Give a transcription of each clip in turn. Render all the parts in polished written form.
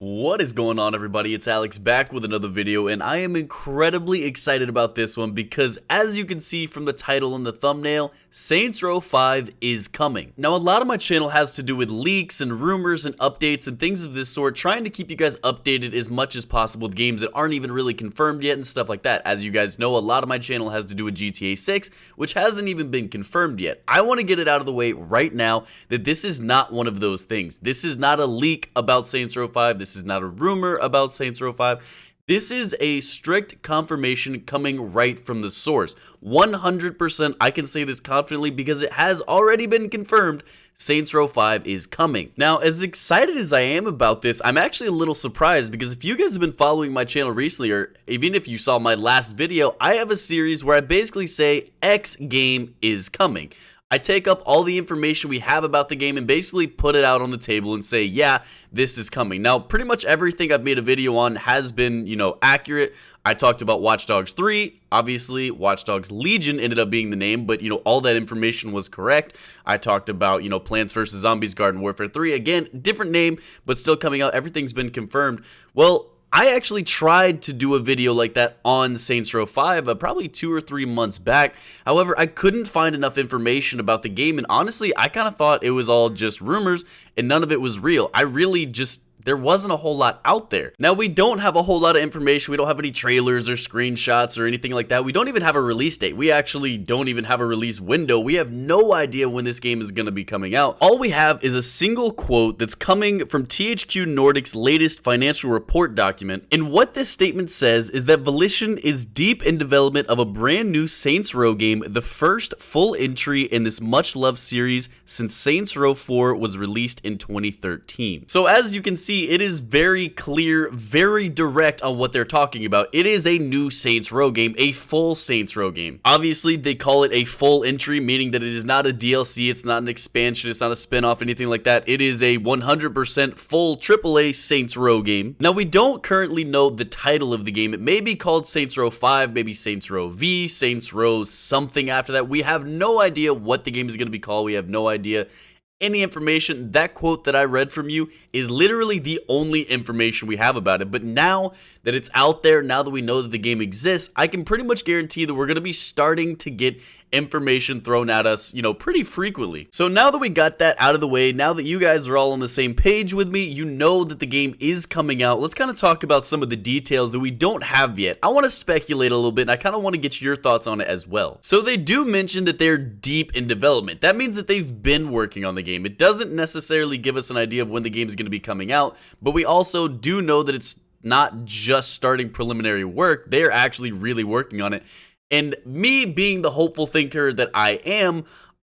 What is going on, everybody? It's Alex back with another video, and I am incredibly excited about this one because, as you can see from the title and the thumbnail, Saints Row 5 is coming. Now, a lot of my channel has to do with leaks and rumors and updates and things of this sort, trying to keep you guys updated as much as possible with games that aren't even really confirmed yet and stuff like that. As you guys know, a lot of my channel has to do with GTA 6, which hasn't even been confirmed yet. I want to get it out of the way right now that this is not one of those things. This is not a leak about Saints Row 5. This is not a rumor about Saints Row 5. This is a strict confirmation coming right from the source. 100% I can say this confidently because it has already been confirmed. Saints Row 5 is coming. Now, as excited as I am about this, I'm actually a little surprised because if you guys have been following my channel recently, or even if you saw my last video, I have a series where I basically say X game is coming. I take up all the information we have about the game and basically put it out on the table and say, yeah, this is coming. Now, pretty much everything I've made a video on has been, accurate. I talked about Watch Dogs 3. Obviously, Watch Dogs Legion ended up being the name, but, all that information was correct. I talked about, Plants vs. Zombies Garden Warfare 3. Again, different name, but still coming out. Everything's been confirmed. Well, I actually tried to do a video like that on Saints Row 5 probably 2 or 3 months back. However, I couldn't find enough information about the game, and honestly, I kind of thought it was all just rumors and none of it was real. There wasn't a whole lot out there. Now, we don't have a whole lot of information. We don't have any trailers or screenshots or anything like that. We don't even have a release date. We actually don't even have a release window. We have no idea when this game is going to be coming out. All we have is a single quote that's coming from THQ Nordic's latest financial report document. And what this statement says is that Volition is deep in development of a brand new Saints Row game, the first full entry in this much-loved series since Saints Row 4 was released in 2013. So as you can see, it is very clear, very direct on what they're talking about. It is a new Saints Row game, a full Saints Row game. Obviously, they call it a full entry, meaning that it is not a DLC, it's not an expansion, it's not a spin-off, anything like that. It is a 100% full AAA Saints Row game. Now, we don't currently know the title of the game. It may be called Saints Row 5, maybe Saints Row V, Saints Row something after that. We have no idea what the game is going to be called. We have no idea any information. That quote that I read from you is literally the only information we have about it. But now that it's out there, now that we know that the game exists, I can pretty much guarantee that we're going to be starting to get information thrown at us, pretty frequently. So now that we got that out of the way, now that you guys are all on the same page with me, you know that the game is coming out. Let's kind of talk about some of the details that we don't have yet. I want to speculate a little bit, and I kind of want to get your thoughts on it as well. So they do mention that they're deep in development. That means that they've been working on the game. It doesn't necessarily give us an idea of when the game is going to be coming out, but we also do know that it's not just starting preliminary work. They're actually really working on it. And me being the hopeful thinker that I am,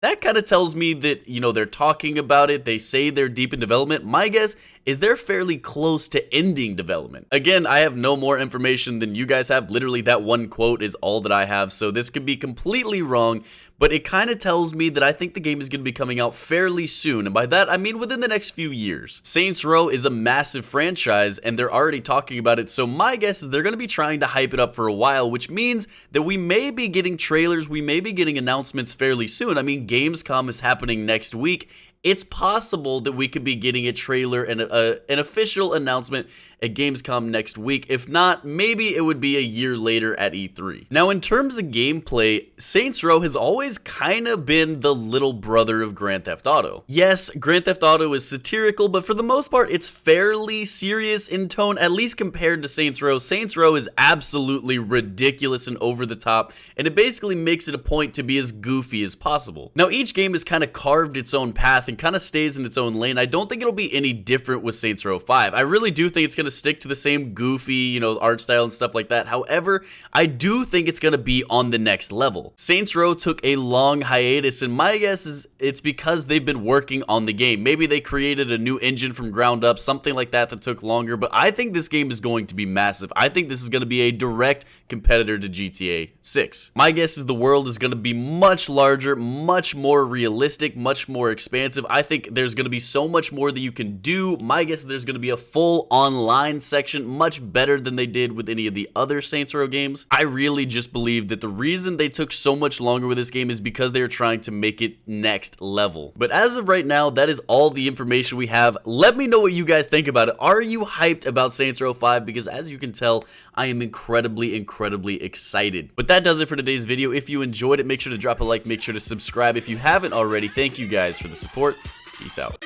that kind of tells me that, they're talking about it. They say they're deep in development. My guess is they're fairly close to ending development. Again, I have no more information than you guys have. Literally, that one quote is all that I have. So this could be completely wrong, but it kind of tells me that I think the game is going to be coming out fairly soon. And by that, I mean within the next few years. Saints Row is a massive franchise, and they're already talking about it. So my guess is they're going to be trying to hype it up for a while, which means that we may be getting trailers. We may be getting announcements fairly soon. I mean, Gamescom is happening next week. It's possible that we could be getting a trailer and an official announcement at Gamescom next week. If not, maybe it would be a year later at E3. Now, in terms of gameplay, Saints Row has always kind of been the little brother of Grand Theft Auto. Yes, Grand Theft Auto is satirical, but for the most part, it's fairly serious in tone, at least compared to Saints Row. Saints Row is absolutely ridiculous and over the top, and it basically makes it a point to be as goofy as possible. Now, each game has kind of carved its own path and kind of stays in its own lane. I don't think it'll be any different with Saints Row 5. I really do think it's going to stick to the same goofy, art style and stuff like that. However, I do think it's going to be on the next level. Saints Row took a long hiatus, and my guess is it's because they've been working on the game. Maybe they created a new engine from ground up, something like that took longer, but I think this game is going to be massive. I think this is going to be a direct competitor to GTA 6. My guess is the world is going to be much larger, much more realistic, much more expansive. I think there's going to be so much more that you can do. My guess is there's going to be a full online design section much better than they did with any of the other Saints Row games. I really just believe that the reason they took so much longer with this game is because they are trying to make it next level. But as of right now, that is all the information we have. Let me know what you guys think about it. Are you hyped about Saints Row 5? Because as you can tell, I am incredibly excited. But that does it for today's video. If you enjoyed it, make sure to drop a like, make sure to subscribe if you haven't already. Thank you guys for the support. Peace out.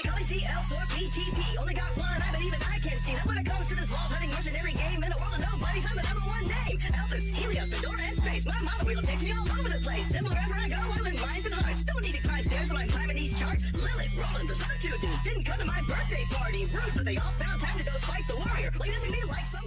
Only got one eye, but even I can't see that when it comes to this wall-hunting mercenary game in a world of nobodies, I'm the #1 name. Elvis, Helios, Pandora, and space. My mother wheel takes me all over the place. And wherever I go, I'm in minds and hearts. Don't need to climb stairs when I'm climbing these charts. Lilith, Roland, the other two dudes didn't come to my birthday party. Rude, but they all found time to go fight the warrior. Like this and me like some...